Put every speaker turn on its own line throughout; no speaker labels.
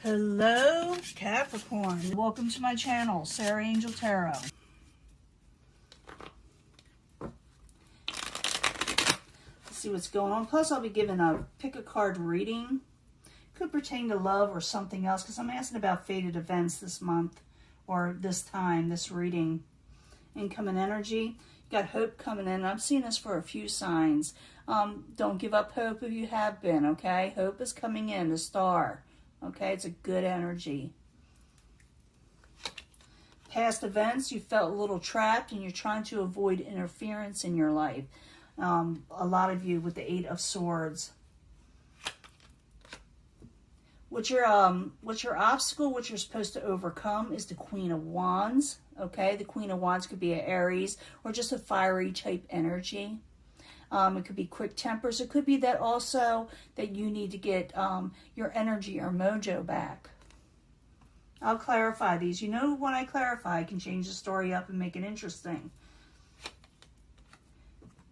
Hello, Capricorn. Welcome to my channel, Sarah Angel Tarot. Let's see what's going on. Plus, I'll be giving a pick a card reading. Could pertain to love or something else, because I'm asking about fated events this month or this time, this reading. Income and energy. You got hope coming in. I'm seeing this for a few signs. Don't give up hope if you have been, okay? Hope is coming in, the star. Okay, it's a good energy. Past events, you felt a little trapped and you're trying to avoid interference in your life. A lot of you with the 8 of Swords. What's your obstacle, what you're supposed to overcome is the Queen of Wands. Okay, the Queen of Wands could be an Aries or just a fiery type energy. It could be quick tempers. It could be that also that you need to get your energy or mojo back. I'll clarify these. You know, when I clarify, I can change the story up and make it interesting.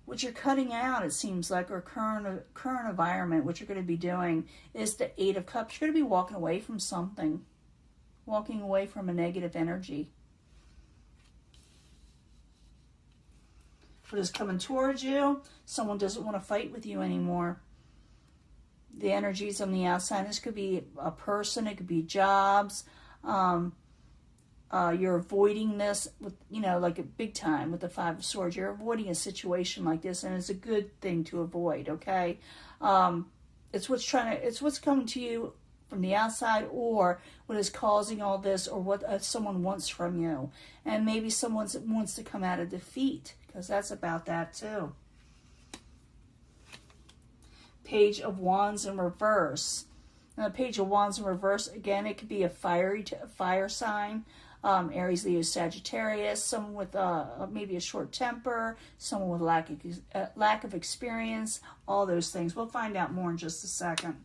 What you're cutting out, it seems like, or current environment, what you're going to be doing is the 8 of Cups. You're going to be walking away from something. Walking away from a negative energy. What is coming towards you? Someone doesn't want to fight with you anymore. The energies on the outside. This could be a person. It could be jobs. You're avoiding this with, you know, like a big time with the 5 of Swords. You're avoiding a situation like this, and it's a good thing to avoid. Okay, it's what's coming to you from the outside, or what is causing all this, or what someone wants from you, and maybe someone wants to come out of defeat. Because that's about that too. Page of Wands in reverse. Now, the Page of Wands in reverse, again, it could be a fire sign. Aries, Leo, Sagittarius. Someone with maybe a short temper. Someone with lack of experience. All those things. We'll find out more in just a second.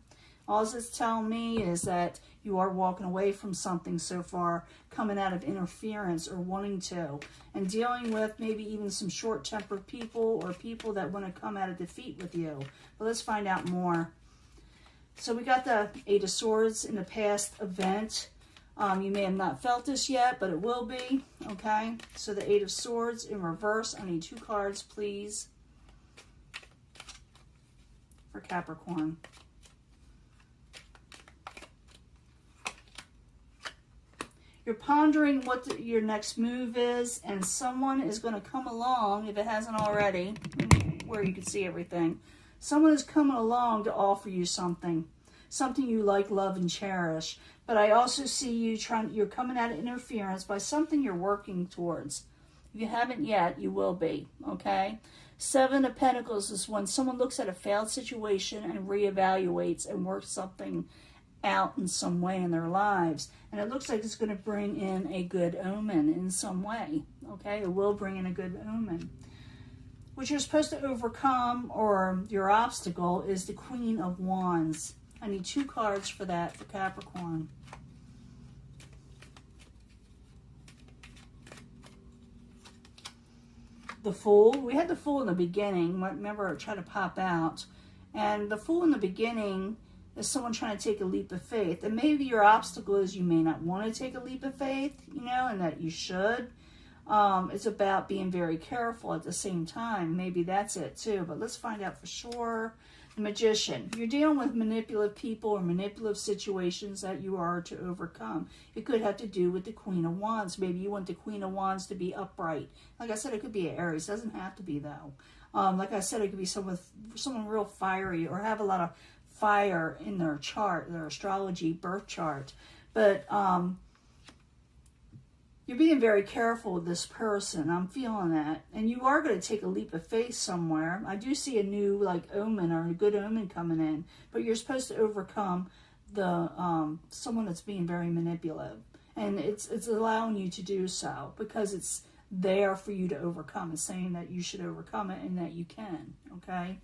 All it's telling me is that you are walking away from something so far, coming out of interference or wanting to, and dealing with maybe even some short-tempered people or people that want to come out of defeat with you. But let's find out more. So we got the 8 of Swords in the past event. You may have not felt this yet, but it will be. Okay, so the 8 of Swords in reverse. I need 2 cards, please, for Capricorn. You're pondering what your next move is, and someone is going to come along, if it hasn't already, where you can see everything. Someone is coming along to offer you something you like, love, and cherish. But I also see you're coming out of interference by something you're working towards. If you haven't yet, you will be, okay? 7 of Pentacles is when someone looks at a failed situation and reevaluates and works something out in some way in their lives, and it looks like it's going to bring in a good omen in some way. Okay, it will bring in a good omen. What you're supposed to overcome, or your obstacle, is the Queen of Wands. I need 2 cards for that for Capricorn. The Fool. We had the Fool in the beginning. Remember, it tried to pop out, and the Fool in the beginning is someone trying to take a leap of faith. And maybe your obstacle is you may not want to take a leap of faith, you know, and that you should. It's about being very careful at the same time. Maybe that's it too, but let's find out for sure. The Magician. You're dealing with manipulative people or manipulative situations that you are to overcome. It could have to do with the Queen of Wands. Maybe you want the Queen of Wands to be upright. Like I said, it could be an Aries. It doesn't have to be, though. Like I said, it could be someone real fiery or have a lot of fire in their chart, their astrology birth chart. But you're being very careful with this person. I'm feeling that. And you are going to take a leap of faith somewhere. I do see a new omen or a good omen coming in. But you're supposed to overcome the someone that's being very manipulative. And it's allowing you to do so because it's there for you to overcome. It's saying that you should overcome it and that you can. Okay?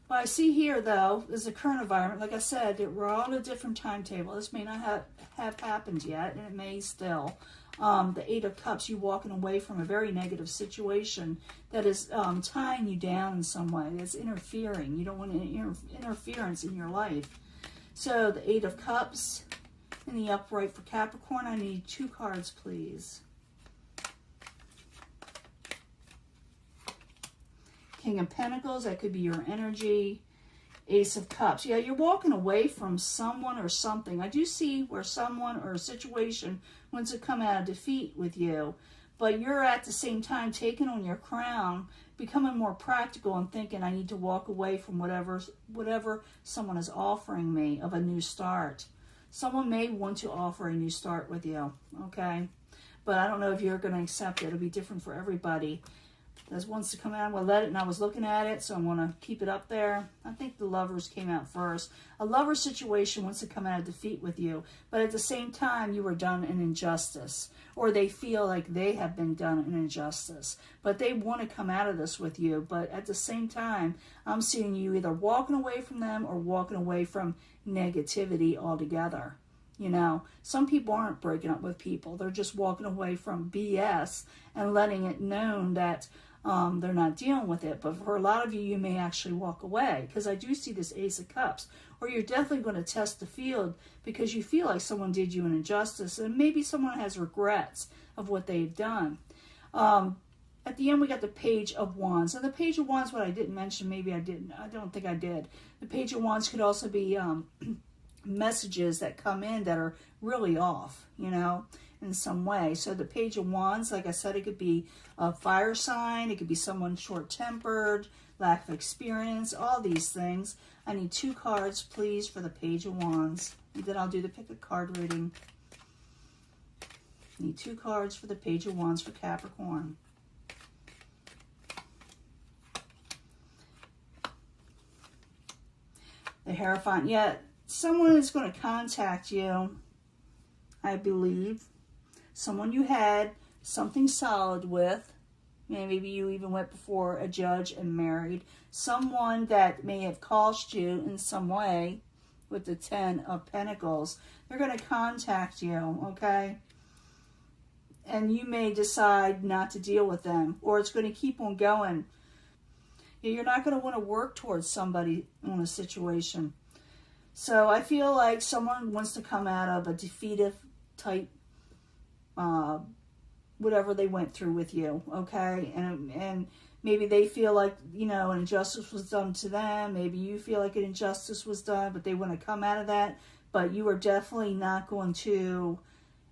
What I see here, though, is the current environment. Like I said, we're on a different timetable. This may not have happened yet, and it may still. The 8 of Cups, you walking away from a very negative situation that is tying you down in some way. That's interfering. You don't want any interference in your life. So the 8 of Cups, In the upright for Capricorn, I need 2 cards, please. King of Pentacles, that could be your energy. Ace of Cups. Yeah, you're walking away from someone or something. I do see where someone or a situation wants to come out of defeat with you, but you're at the same time taking on your crown, becoming more practical and thinking, I need to walk away from whatever someone is offering me of a new start. Someone may want to offer a new start with you, okay? But I don't know if you're going to accept it. It'll be different for everybody. This wants to come out, I'm going to let it, and I was looking at it, so I'm going to keep it up there. I think the Lovers came out first. A lover situation wants to come out of defeat with you, but at the same time, you were done an injustice, or they feel like they have been done an injustice, but they want to come out of this with you, but at the same time, I'm seeing you either walking away from them or walking away from negativity altogether. You know, some people aren't breaking up with people. They're just walking away from BS and letting it known that they're not dealing with it. But for a lot of you, you may actually walk away, because I do see this Ace of Cups. Or you're definitely going to test the field because you feel like someone did you an injustice, and maybe someone has regrets of what they've done. At the end, we got the Page of Wands. And the Page of Wands, what I didn't mention, maybe I didn't. I don't think I did. The Page of Wands could also be messages that come in that are really off, you know, in some way. So the Page of Wands, like I said, it could be a fire sign. It could be someone short-tempered, lack of experience, all these things. I need 2 cards, please, for the Page of Wands. And then I'll do the pick a card reading. Need 2 cards for the Page of Wands for Capricorn. The Hierophant. Yeah, someone is going to contact you, I believe. Someone you had something solid with. Maybe you even went before a judge and married. Someone that may have cost you in some way with the 10 of Pentacles. They're going to contact you, okay? And you may decide not to deal with them, or it's going to keep on going. You're not going to want to work towards somebody on a situation. So I feel like someone wants to come out of a defeative type, whatever they went through with you, okay? And maybe they feel like, you know, an injustice was done to them. Maybe you feel like an injustice was done, but they want to come out of that. But you are definitely not going to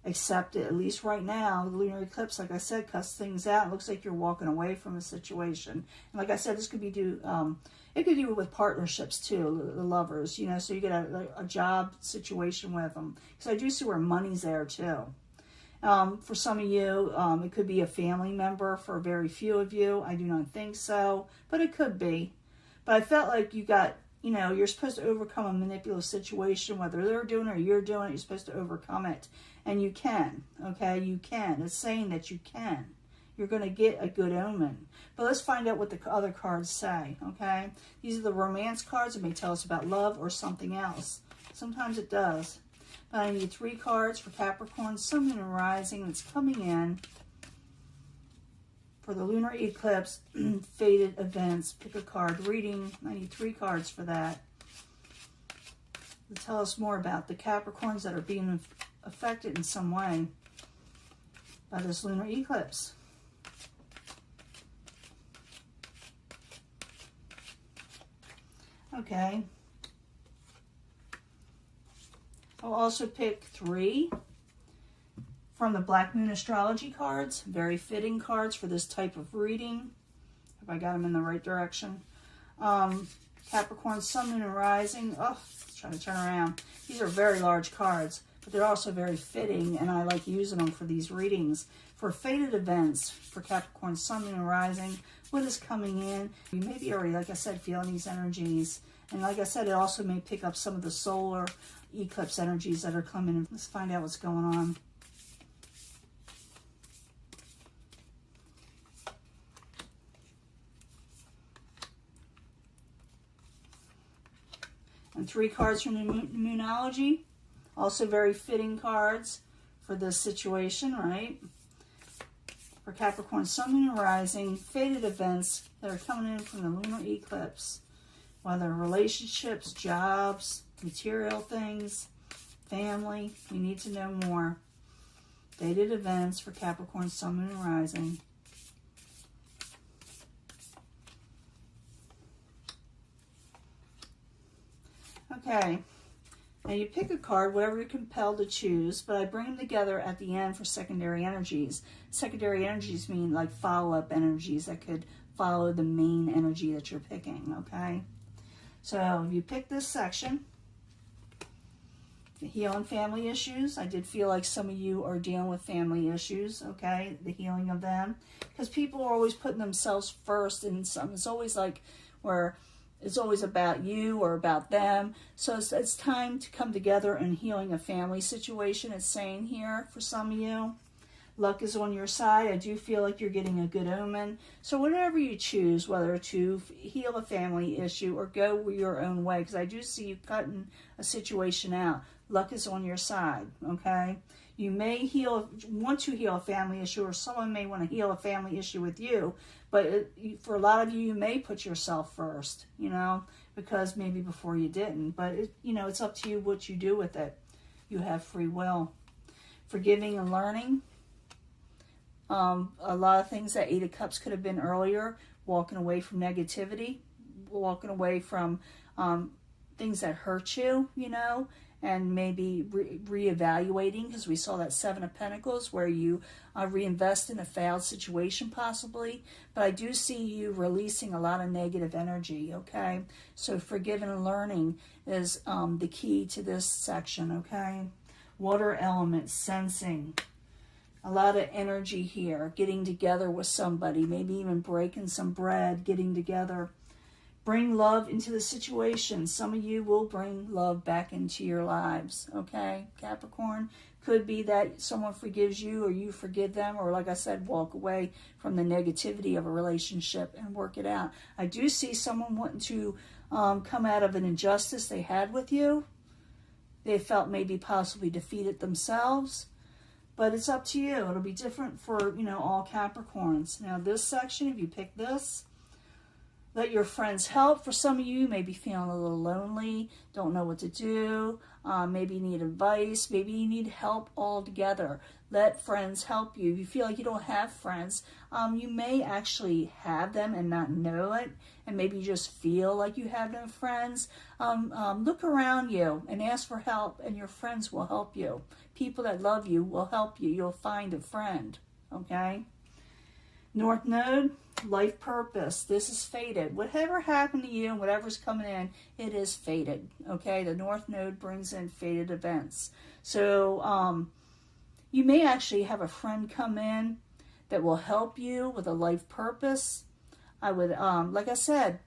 accept it, at least right now. The lunar eclipse, like I said, cuts things out. It looks like you're walking away from a situation. And like I said, this could be it could do with partnerships too, the Lovers, you know, so you get a job situation with them. Because I do see where money's there too. For some of you, it could be a family member. For very few of you, I do not think so, but it could be. But I felt like you got, you know, you're supposed to overcome a manipulative situation, whether they're doing it or you're doing it, you're supposed to overcome it. And you can, okay? You can. It's saying that you can. You're going to get a good omen. But let's find out what the other cards say, okay? These are the romance cards. It may tell us about love or something else. Sometimes it does. But I need 3 cards for Capricorn, Sun, Moon, and Rising that's coming in for the lunar eclipse, fated events. Pick a card reading. I need 3 cards for that. To tell us more about the Capricorns that are being affected in some way by this lunar eclipse. Okay. I'll also pick 3 from the Black Moon Astrology cards. Very fitting cards for this type of reading. If I got them in the right direction. Capricorn, Sun, Moon, and Rising. Oh, it's trying to turn around. These are very large cards, but they're also very fitting, and I like using them for these readings. For fated events for Capricorn, Sun, Moon, and Rising, what is coming in? You may be already, like I said, feeling these energies. And like I said, it also may pick up some of the solar eclipse energies that are coming in. Let's find out what's going on. And 3 cards from the Moonology. Also very fitting cards for this situation, right? For Capricorn, Sun, Moon, and Rising, fated events that are coming in from the lunar eclipse. Whether relationships, jobs, material things, family, you need to know more. Dated events for Capricorn, Sun, Moon, and Rising. Okay, now you pick a card, whatever you're compelled to choose, but I bring them together at the end for secondary energies. Secondary energies mean like follow-up energies that could follow the main energy that you're picking, okay? So you pick this section, the healing family issues. I did feel like some of you are dealing with family issues, okay? The healing of them. Because people are always putting themselves first in some. It's always like where it's always about you or about them. So it's time to come together and healing a family situation. It's saying here for some of you. Luck is on your side. I do feel like you're getting a good omen. So whatever you choose, whether to heal a family issue or go your own way, because I do see you cutting a situation out. Luck is on your side, okay? You may want to heal a family issue, or someone may want to heal a family issue with you, but for a lot of you, you may put yourself first, you know, because maybe before you didn't. But, it's up to you what you do with it. You have free will. Forgiving and learning. A lot of things that Eight of Cups could have been earlier. Walking away from negativity. Walking away from things that hurt you, and maybe reevaluating, because we saw that Seven of Pentacles where you reinvest in a failed situation possibly. But I do see you releasing a lot of negative energy, okay? So forgiving and learning is the key to this section, okay? Water element, sensing. A lot of energy here, getting together with somebody, maybe even breaking some bread, getting together. Bring love into the situation. Some of you will bring love back into your lives, okay? Capricorn, could be that someone forgives you or you forgive them, or like I said, walk away from the negativity of a relationship and work it out. I do see someone wanting to come out of an injustice they had with you. They felt maybe possibly defeated themselves, but it's up to you. It'll be different for, all Capricorns. Now this section, if you pick this, let your friends help. For some of you, maybe feeling a little lonely, don't know what to do, maybe you need advice, maybe you need help altogether. Let friends help you. If you feel like you don't have friends, you may actually have them and not know it, and maybe you just feel like you have no friends. Look around you and ask for help, and your friends will help you. People that love you will help you. You'll find a friend, okay? North Node, life purpose. This is fated. Whatever happened to you and whatever's coming in, it is fated. Okay, the North Node brings in fated events. So you may actually have a friend come in that will help you with a life purpose. I would, like I said,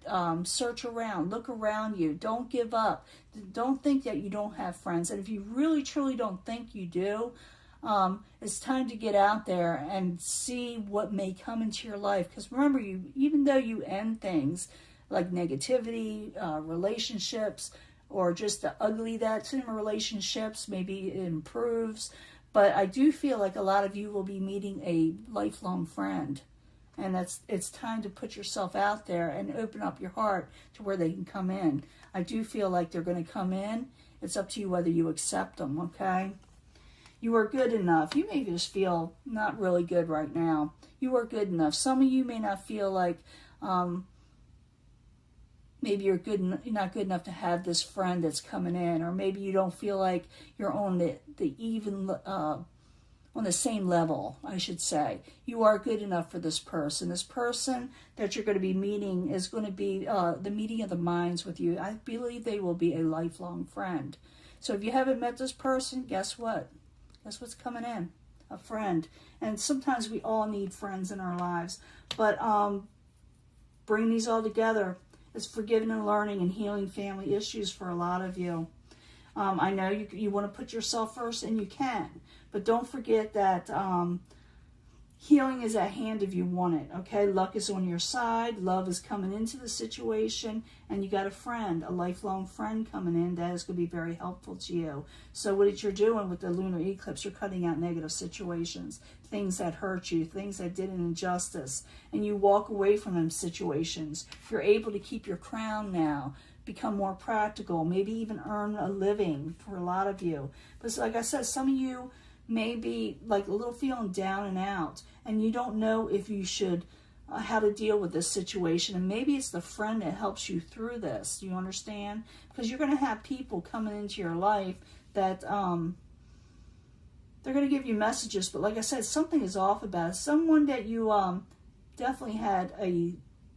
search around, look around you. Don't give up. Don't think that you don't have friends. And if you really, truly don't think you do, it's time to get out there and see what may come into your life. Because remember, even though you end things like negativity, relationships, or just the ugly that's in relationships, maybe it improves. But I do feel like a lot of you will be meeting a lifelong friend. And it's time to put yourself out there and open up your heart to where they can come in. I do feel like they're going to come in. It's up to you whether you accept them, okay? You are good enough. You may just feel not really good right now. You are good enough. Some of you may not feel like maybe you're not good enough to have this friend that's coming in, or maybe you don't feel like you're on on the same level, I should say. You are good enough for this person. This person that you're going to be meeting is going to be the meeting of the minds with you. I believe they will be a lifelong friend. So if you haven't met this person, guess what? Guess what's coming in? A friend. And sometimes we all need friends in our lives. But bring these all together. It's forgiving and learning and healing family issues for a lot of you. I know you want to put yourself first, and you can. But don't forget that healing is at hand if you want it, okay? Luck is on your side. Love is coming into the situation. And you got a friend, a lifelong friend coming in that is going to be very helpful to you. So what you're doing with the lunar eclipse, you're cutting out negative situations, things that hurt you, things that did an injustice. And you walk away from them situations. You're able to keep your crown now. become more practical, maybe even earn a living for a lot of you. But like I said, some of you may be like a little feeling down and out, and you don't know if you should, how to deal with this situation. And maybe it's the friend that helps you through this. Do you understand? Because you're going to have people coming into your life that they're going to give you messages, but like I said, something is off about it. Someone that you definitely had a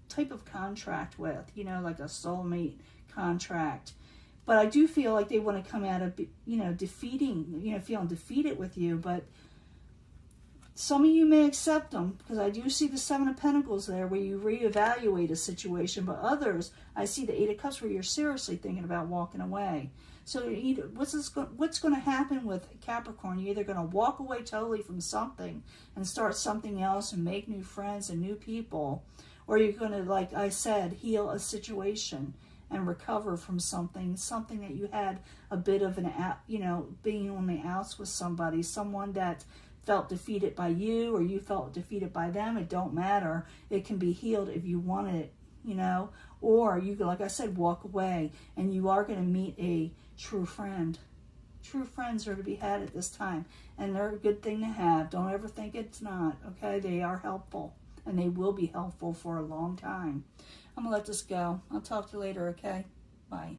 type of contract with, you know, like a soulmate contract. But I do feel like they want to come out of, you know, defeating, you know, feeling defeated with you. But some of you may accept them, because I do see the Seven of Pentacles there where you reevaluate a situation. But others, I see the Eight of Cups where you're seriously thinking about walking away. So what's going to happen with Capricorn? You're either going to walk away totally from something and start something else and make new friends and new people, or you're going to, like I said, heal a situation and recover from something that you had a bit of an, you know, being on the outs with somebody, someone that felt defeated by you or you felt defeated by them. It don't matter. It can be healed if you want it, you know, or you, like I said, walk away, and you are going to meet a true friend. True friends are to be had at this time, and they're a good thing to have. Don't ever think it's not, okay? They are helpful, and they will be helpful for a long time. I'm going to let this go. I'll talk to you later, okay? Bye.